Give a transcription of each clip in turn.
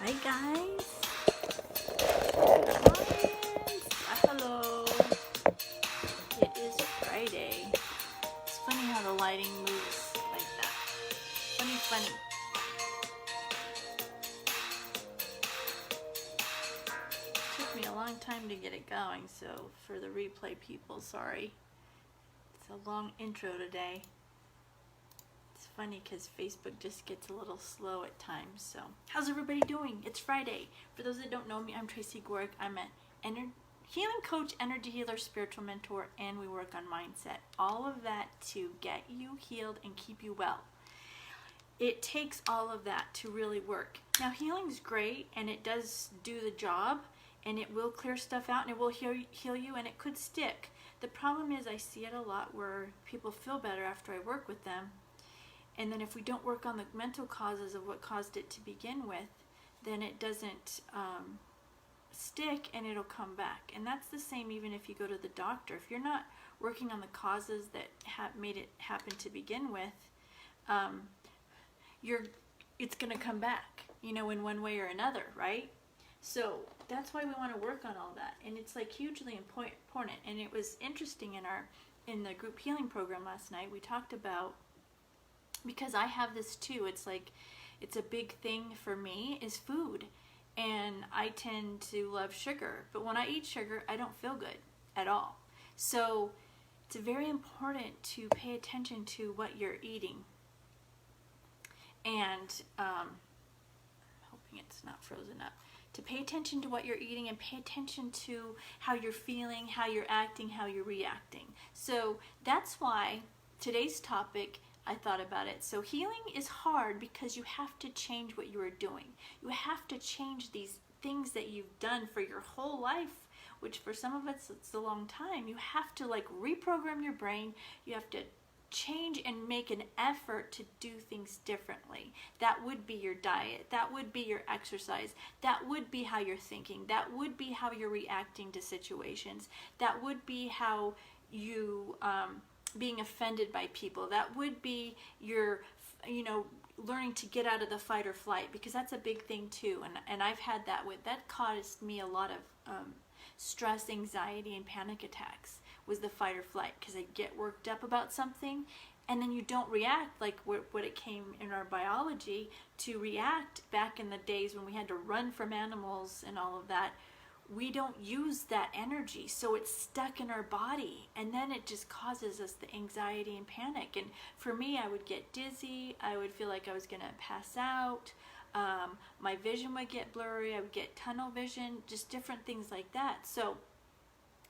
Hi guys. Clients. Hello. It is Friday. It's funny how the lighting moves like that. Funny. Took me a long time to get it going, so for the replay people, sorry. It's a long intro today. It's funny because Facebook just gets a little slow at times. So, how's everybody doing? It's Friday. For those that don't know me, I'm Tracy Gorick. I'm an healing coach, energy healer, spiritual mentor, and we work on mindset. All of that to get you healed and keep you well. It takes all of that to really work. Now, healing's great, and it does do the job, and it will clear stuff out, and it will heal you, and it could stick. The problem is I see it a lot where people feel better after I work with them. And then if we don't work on the mental causes of what caused it to begin with, then it doesn't stick and it'll come back. And that's the same even if you go to the doctor. If you're not working on the causes that made it happen to begin with, it's going to come back, in one way or another, right? So that's why we want to work on all that. And it's like hugely important. And it was interesting in the group healing program last night, we talked about, because I have this too, it's a big thing for me is food, and I tend to love sugar, but when I eat sugar I don't feel good at all. So it's very important to pay attention to what you're eating, and I'm hoping it's not frozen up, to pay attention to what you're eating and pay attention to how you're feeling, how you're acting, how you're reacting. So that's why today's topic, I thought about it. So healing is hard because you have to change what you are doing. You have to change these things that you've done for your whole life, which for some of us it's a long time. You have to reprogram your brain. You have to change and make an effort to do things differently. That would be your diet. That would be your exercise. That would be how you're thinking. That would be how you're reacting to situations. That would be how you being offended by people. That would be your, learning to get out of the fight or flight, because that's a big thing too. And I've had that caused me a lot of stress, anxiety, and panic attacks, was the fight or flight, because I get worked up about something and then you don't react like what it came in our biology to react back in the days when we had to run from animals and all of that. We don't use that energy, so it's stuck in our body, and then it just causes us the anxiety and panic. And for me, I would get dizzy, I would feel like I was going to pass out, my vision would get blurry, I would get tunnel vision, just different things like that. So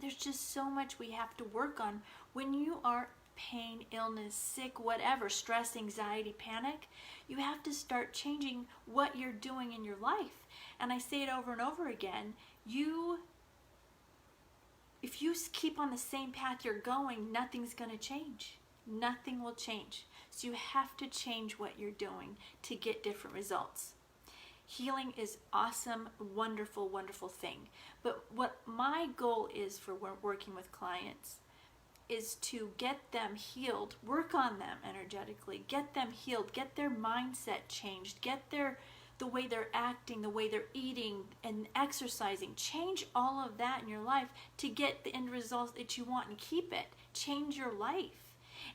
there's just so much we have to work on when you are pain, illness, sick, whatever, stress, anxiety, panic. You have to start changing what you're doing in your life. And I say it over and over again, if you keep on the same path you're going, nothing's going to change. Nothing will change. So you have to change what you're doing to get different results. Healing is awesome, wonderful, wonderful thing. But what my goal is for working with clients is to get them healed, work on them energetically, get them healed, get their mindset changed, get the way they're acting, the way they're eating and exercising. Change all of that in your life to get the end result that you want and keep it. Change your life.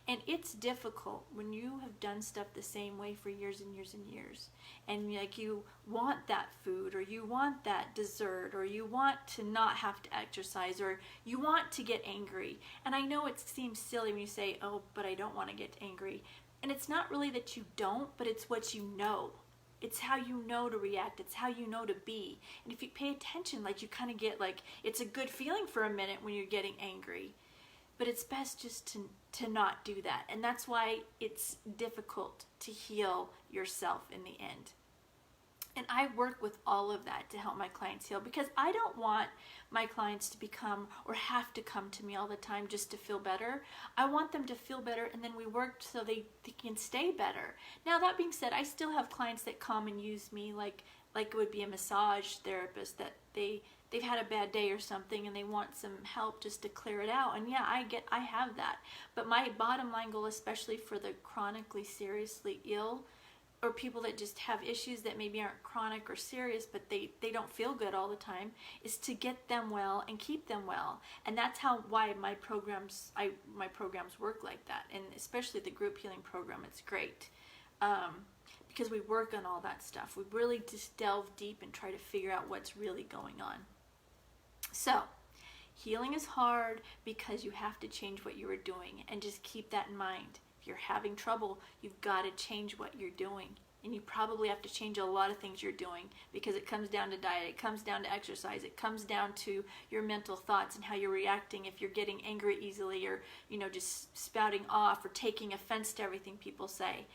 And it's difficult when you have done stuff the same way for years and years and years. And you want that food, or you want that dessert, or you want to not have to exercise, or you want to get angry. And I know it seems silly when you say, oh, but I don't want to get angry. And it's not really that you don't, but it's what you know. It's how you know to react. It's how you know to be. And if you pay attention, you kind of get it's a good feeling for a minute when you're getting angry. But it's best just to not do that. And that's why it's difficult to heal yourself in the end. And I work with all of that to help my clients heal, because I don't want my clients to become or have to come to me all the time just to feel better. I want them to feel better, and then we work so they can stay better. Now, that being said, I still have clients that come and use me like it would be a massage therapist, that they've had a bad day or something and they want some help just to clear it out. And yeah, I have that. But my bottom line goal, especially for the chronically seriously ill, or people that just have issues that maybe aren't chronic or serious, but they don't feel good all the time, is to get them well and keep them well. And that's why my programs work like that. And especially the group healing program, it's great. Because we work on all that stuff. We really just delve deep and try to figure out what's really going on. So, healing is hard because you have to change what you are doing, and just keep that in mind. If you're having trouble, you've got to change what you're doing. And you probably have to change a lot of things you're doing, because it comes down to diet, it comes down to exercise, it comes down to your mental thoughts and how you're reacting. If you're getting angry easily, or just spouting off or taking offense to everything people say,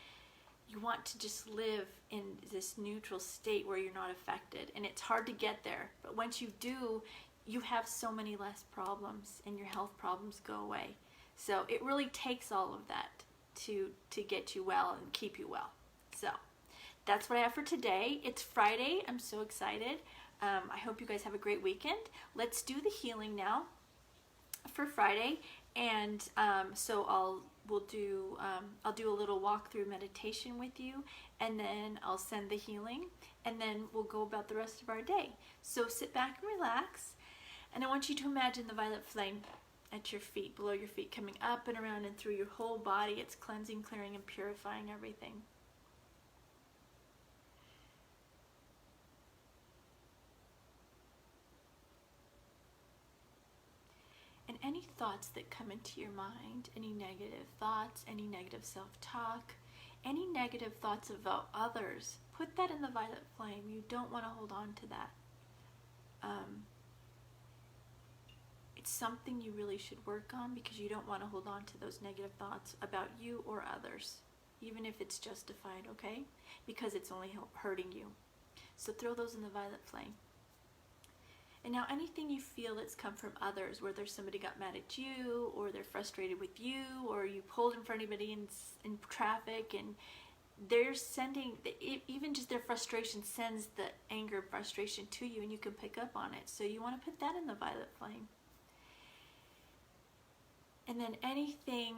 you want to just live in this neutral state where you're not affected. And it's hard to get there, but once you do, you have so many less problems and your health problems go away. So it really takes all of that to get you well and keep you well. So that's what I have for today. It's Friday. I'm so excited. I hope you guys have a great weekend. Let's do the healing now for Friday. And so I'll do a little walkthrough meditation with you, and then I'll send the healing, and then we'll go about the rest of our day. So sit back and relax, and I want you to imagine the violet flame at your feet, below your feet, coming up and around and through your whole body. It's cleansing, clearing, and purifying everything. And any thoughts that come into your mind, any negative thoughts, any negative self-talk, any negative thoughts about others, put that in the violet flame. You don't want to hold on to that. It's something you really should work on, because you don't want to hold on to those negative thoughts about you or others, even if it's justified, okay? Because it's only hurting you. So throw those in the violet flame. And now anything you feel that's come from others, whether somebody got mad at you, or they're frustrated with you, or you pulled in front of anybody in traffic, and they're sending, even just their frustration sends the anger and frustration to you, and you can pick up on it. So you want to put that in the violet flame. And then anything,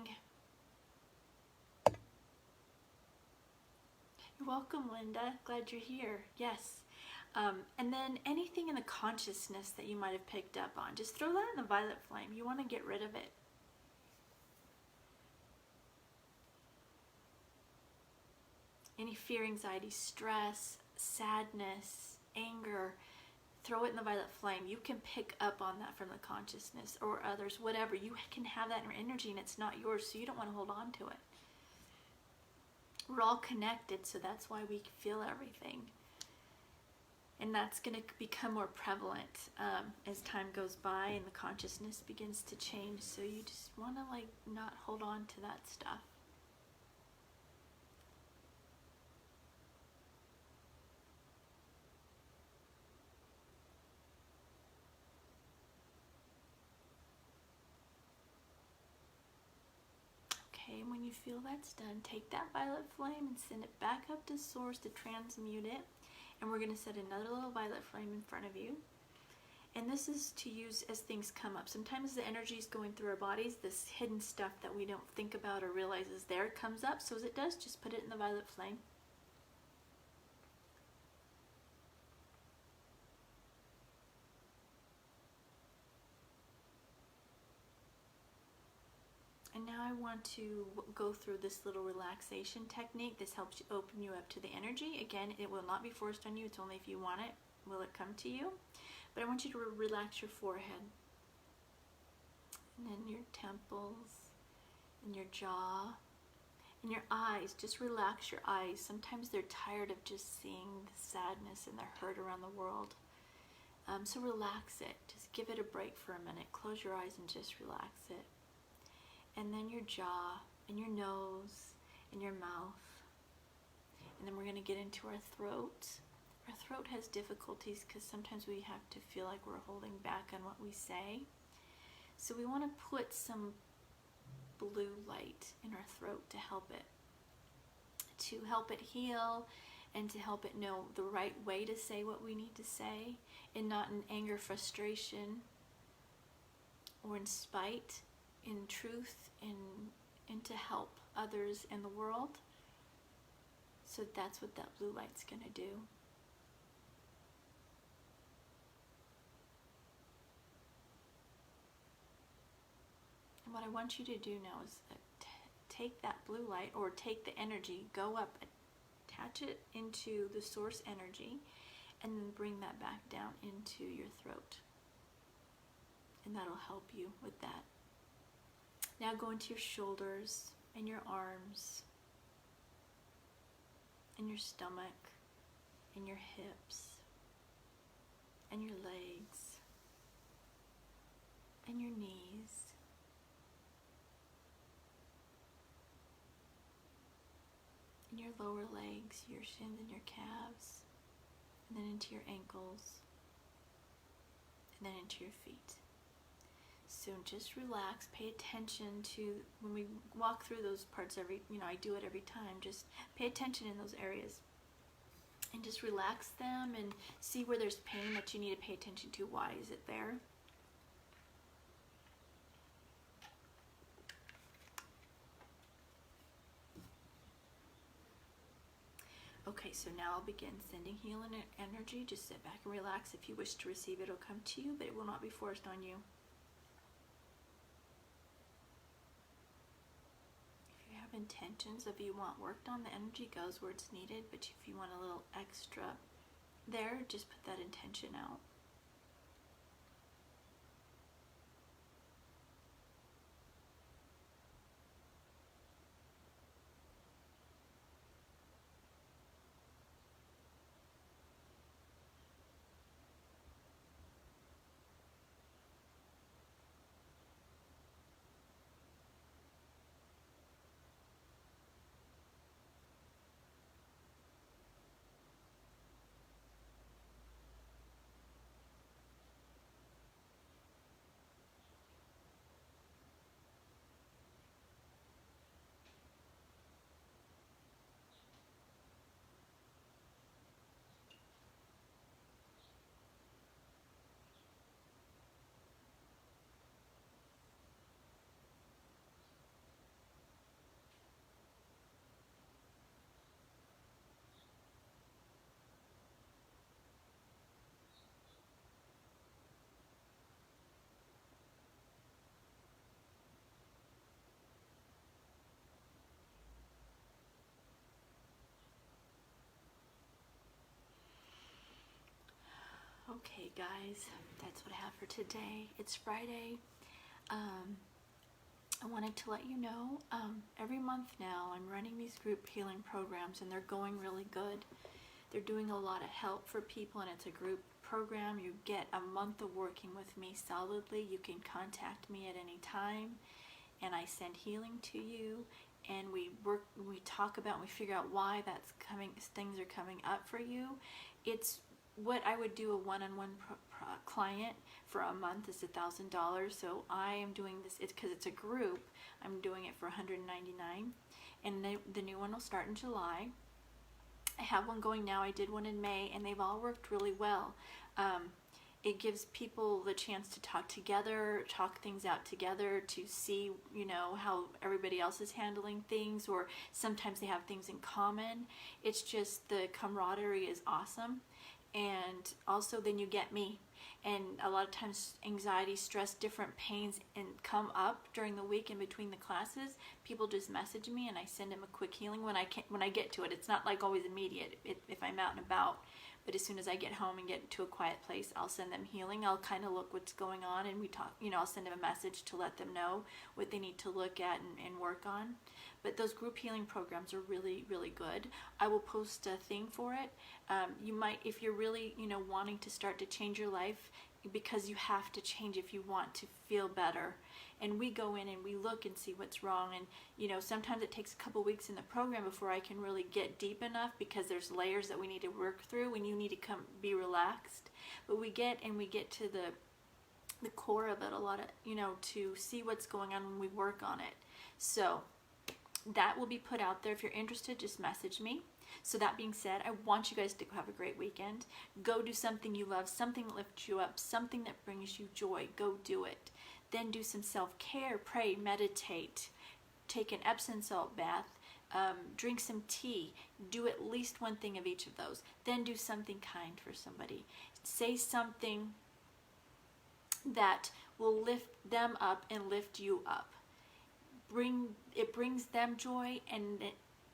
you're welcome, Linda, glad you're here, yes. And then anything in the consciousness that you might have picked up on, just throw that in the violet flame. You want to get rid of it. Any fear, anxiety, stress, sadness, anger, throw it in the violet flame. You can pick up on that from the consciousness or others, whatever. You can have that energy, and it's not yours, so you don't want to hold on to it. We're all connected, so that's why we feel everything. And that's going to become more prevalent as time goes by and the consciousness begins to change. So you just want to not hold on to that stuff. Okay, and when you feel that's done, take that violet flame and send it back up to source to transmute it. And we're going to set another little violet flame in front of you. And this is to use as things come up. Sometimes the energy is going through our bodies, this hidden stuff that we don't think about or realize is there comes up. So as it does, just put it in the violet flame. And now I want to go through this little relaxation technique. This helps you open you up to the energy. Again, it will not be forced on you. It's only if you want it, will it come to you. But I want you to relax your forehead. And then your temples, and your jaw, and your eyes. Just relax your eyes. Sometimes they're tired of just seeing the sadness and the hurt around the world. So relax it. Just give it a break for a minute. Close your eyes and just relax it. And then your jaw, and your nose, and your mouth. And then we're going to get into our throat. Our throat has difficulties because sometimes we have to feel like we're holding back on what we say. So we want to put some blue light in our throat to help it heal, and to help it know the right way to say what we need to say, and not in anger, frustration, or in spite, in truth, and to help others in the world. So that's what that blue light's going to do. And what I want you to do now is take that blue light, or take the energy, go up, attach it into the source energy, and then bring that back down into your throat. And that'll help you with that. Now go into your shoulders and your arms and your stomach and your hips and your legs and your knees. And your lower legs, your shins and your calves, and then into your ankles, and then into your feet. So just relax, pay attention to, when we walk through those parts I do it every time, just pay attention in those areas and just relax them and see where there's pain that you need to pay attention to. Why is it there? Okay, so now I'll begin sending healing energy. Just sit back and relax. If you wish to receive it, it'll come to you, but it will not be forced on you. If you have intentions of you want worked on, the energy goes where it's needed, but if you want a little extra there, just put that intention out. Okay guys, that's what I have for today. It's Friday. I wanted to let you know, every month now I'm running these group healing programs, and they're going really good. They're doing a lot of help for people, and it's a group program. You get a month of working with me solidly. You can contact me at any time, and I send healing to you, and we talk about, and we figure out why that's coming, things are coming up for you. It's what I would do a one-on-one client for a month is $1,000. So I am doing this, it's because it's a group, I'm doing it for $199, and the new one will start in July. I have one going now. I did one in May, and they've all worked really well. It gives people the chance to talk together, talk things out together, to see, how everybody else is handling things, or sometimes they have things in common. It's just, the camaraderie is awesome. And also then you get me, and a lot of times anxiety, stress, different pains and come up during the week in between the classes. People just message me, and I send them a quick healing when I get to it. It's not like always immediate if I'm out and about, but as soon as I get home and get to a quiet place, I'll send them healing. I'll kind of look what's going on, and we talk, I'll send them a message to let them know what they need to look at and work on. But those group healing programs are really, really good. I will post a thing for it. You might, if you're really, wanting to start to change your life, because you have to change if you want to feel better. And we go in and we look and see what's wrong. And, sometimes it takes a couple weeks in the program before I can really get deep enough, because there's layers that we need to work through, and you need to be relaxed. But we get to the core of it a lot of, to see what's going on when we work on it. So that will be put out there. If you're interested, just message me. So that being said, I want you guys to have a great weekend. Go do something you love, something that lifts you up, something that brings you joy. Go do it. Then do some self-care, pray, meditate, take an Epsom salt bath, drink some tea. Do at least one thing of each of those. Then do something kind for somebody. Say something that will lift them up and lift you up. It brings them joy, and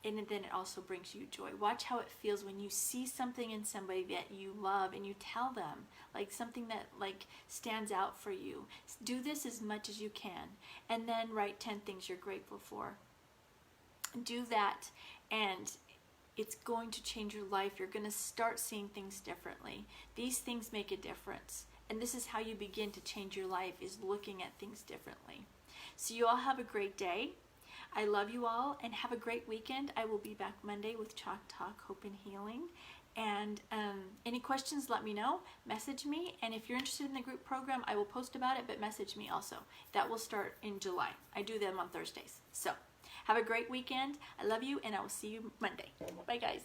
then it also brings you joy. Watch how it feels when you see something in somebody that you love and you tell them, like something that like stands out for you. Do this as much as you can, and then write 10 things you're grateful for. Do that, and it's going to change your life. You're going to start seeing things differently. These things make a difference, and this is how you begin to change your life, is looking at things differently. So you all have a great day. I love you all, and have a great weekend. I will be back Monday with Chalk Talk, Hope and Healing. And any questions, let me know. Message me. And if you're interested in the group program, I will post about it, but message me also. That will start in July. I do them on Thursdays. So have a great weekend. I love you, and I will see you Monday. Bye, guys.